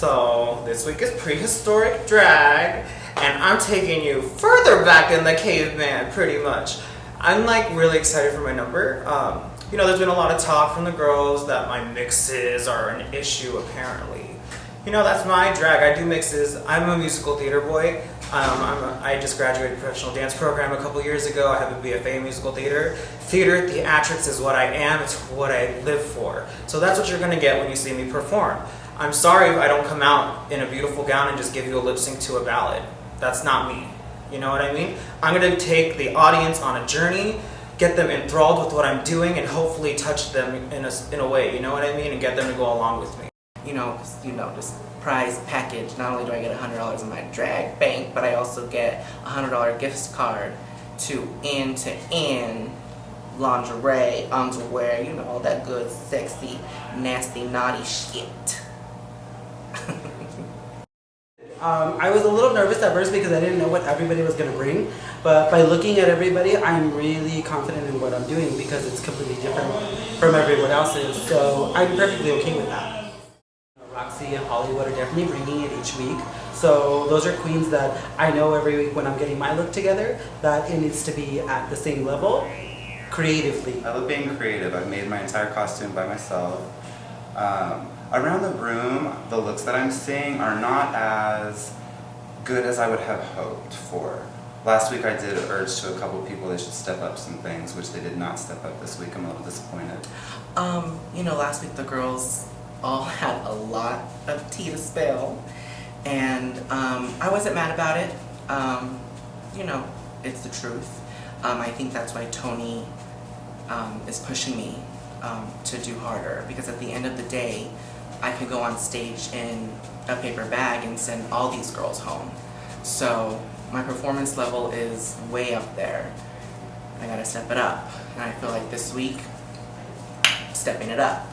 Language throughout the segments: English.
So this week is prehistoric drag, and I'm taking you further back in the caveman, pretty much. I'm like really excited for my number. You know, there's been a lot of talk from the girls that my mixes are an issue, apparently. You know, that's my drag. I do mixes. I'm a musical theater boy. I just graduated professional dance program a couple years ago. I have a BFA in musical theater. Theatrics is what I am. It's what I live for. So that's what you're going to get when you see me perform. I'm sorry if I don't come out in a beautiful gown and just give you a lip sync to a ballad. That's not me. You know what I mean? I'm going to take the audience on a journey, get them enthralled with what I'm doing, and hopefully touch them in a way, you know what I mean? And get them to go along with me. This prize package, not only do I get $100 in my drag bank, but I also get a $100 gift card to end-to-end lingerie, underwear, you know, all that good, sexy, nasty, naughty shit. I was a little nervous at first because I didn't know what everybody was going to bring, but by looking at everybody, I'm really confident in what I'm doing because it's completely different from everyone else's, so I'm perfectly okay with that. Roxy and Hollywood are definitely bringing it each week, so those are queens that I know every week when I'm getting my look together that it needs to be at the same level creatively. I love being creative. I've made my entire costume by myself. Around the room, the looks that I'm seeing are not as good as I would have hoped for. Last week I did urge to a couple of people they should step up some things, which they did not step up this week. I'm a little disappointed. Last week the girls all had a lot of tea to spill, and I wasn't mad about it. It's the truth. I think that's why Tony is pushing me to do harder, because at the end of the day, I could go on stage in a paper bag and send all these girls home. So my performance level is way up there. I gotta step it up, and I feel like this week, stepping it up.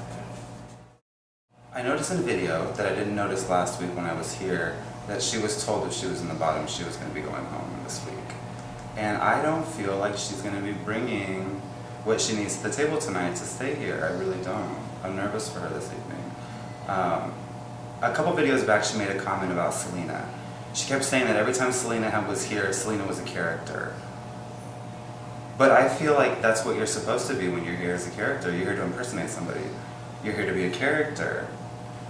I noticed in a video that I didn't notice last week when I was here that she was told if she was in the bottom she was going to be going home this week. And I don't feel like she's going to be bringing what she needs to the table tonight to stay here. I really don't. I'm nervous for her this evening. A couple videos back she made a comment about Selena. She kept saying that every time Selena was here, Selena was a character. But I feel like that's what you're supposed to be when you're here as a character. You're here to impersonate somebody. You're here to be a character.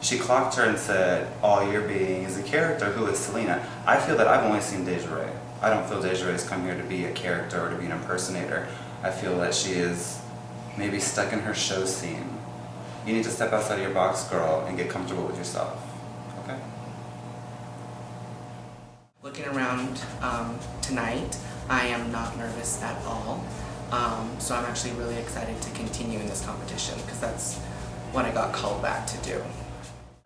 She clocked her and said, all you're being is a character. Who is Selena? I feel that I've only seen Desiree. I don't feel Desiree has come here to be a character or to be an impersonator. I feel that she is maybe stuck in her show scene. You need to step outside of your box, girl, and get comfortable with yourself. Okay? Looking around tonight, I am not nervous at all. So I'm actually really excited to continue in this competition because that's what I got called back to do.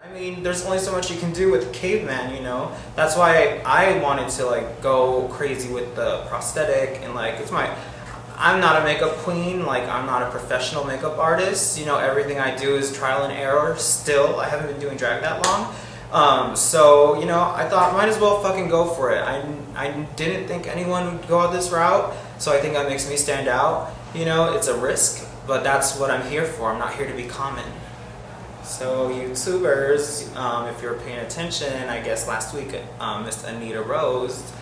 I mean, there's only so much you can do with caveman, you know? That's why I wanted to like go crazy with the prosthetic and like, I'm not a makeup queen, like I'm not a professional makeup artist, you know, everything I do is trial and error still. I haven't been doing drag that long. So, you know, I thought might as well fucking go for it. I didn't think anyone would go this route, so I think that makes me stand out. You know, it's a risk, but that's what I'm here for. I'm not here to be common. So YouTubers, if you're paying attention, I guess last week Miss Anita Rose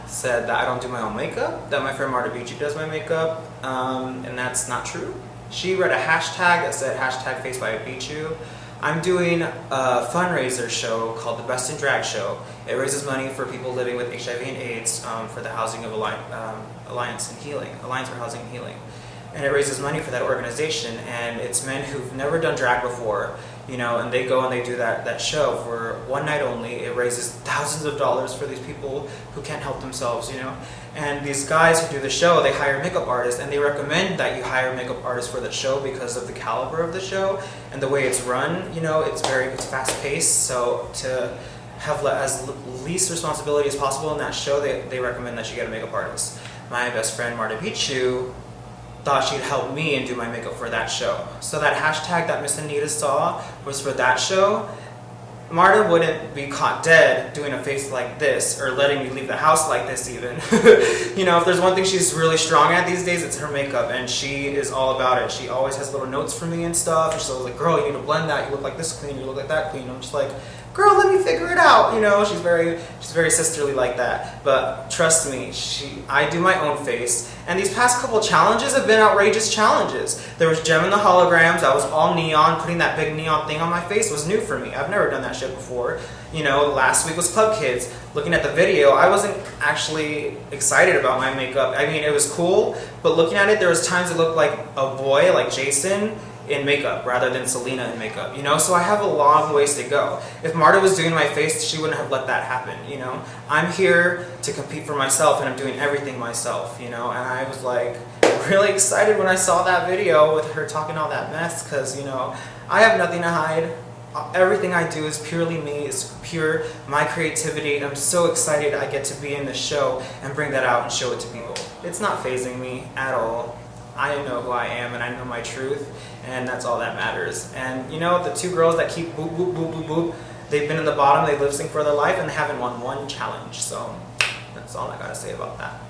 said that I don't do my own makeup, that my friend Marta Beachy does my makeup, and that's not true. She read a hashtag that said hashtag face by Beachu. I'm doing a fundraiser show called the Best in Drag Show. It raises money for people living with HIV and AIDS for the Housing of Alliance for Housing and Healing. And it raises money for that organization, and it's men who've never done drag before, you know, and they go and they do that show for one night only. It raises thousands of dollars for these people who can't help themselves, you know. And these guys who do the show, they hire makeup artists, and they recommend that you hire makeup artists for the show because of the caliber of the show and the way it's run. You know, it's fast paced, so to have as least responsibility as possible in that show, they recommend that you get a makeup artist. My best friend Marta Beachy thought she'd help me and do my makeup for that show. So that hashtag that Miss Anita saw was for that show. Marta wouldn't be caught dead doing a face like this or letting me leave the house like this even. You know, if there's one thing she's really strong at these days, it's her makeup, and she is all about it. She always has little notes for me and stuff, and she's always like, girl, you need to blend that, you look like this queen, you look like that queen. I'm just like, girl, let me figure it out. You know, she's very sisterly like that. But trust me, I do my own face. And these past couple challenges have been outrageous challenges. There was Gem in the holograms. I was all neon. Putting that big neon thing on my face was new for me. I've never done that shit before. You know, last week was Club Kids. Looking at the video, I wasn't actually excited about my makeup. I mean, it was cool, but looking at it, there was times it looked like a boy, like Jason, in makeup rather than Selena in makeup, you know? So I have a long ways to go. If Marta was doing my face, she wouldn't have let that happen, you know? I'm here to compete for myself, and I'm doing everything myself, you know? And I was like really excited when I saw that video with her talking all that mess, because, you know, I have nothing to hide. Everything I do is purely me, it's pure my creativity, and I'm so excited I get to be in the show and bring that out and show it to people. It's not fazing me at all. I know who I am and I know my truth, and that's all that matters. And you know, the two girls that keep boop, boop, boop, boop, boop, they've been in the bottom, they lip sync for their life, and they haven't won one challenge. So that's all I gotta say about that.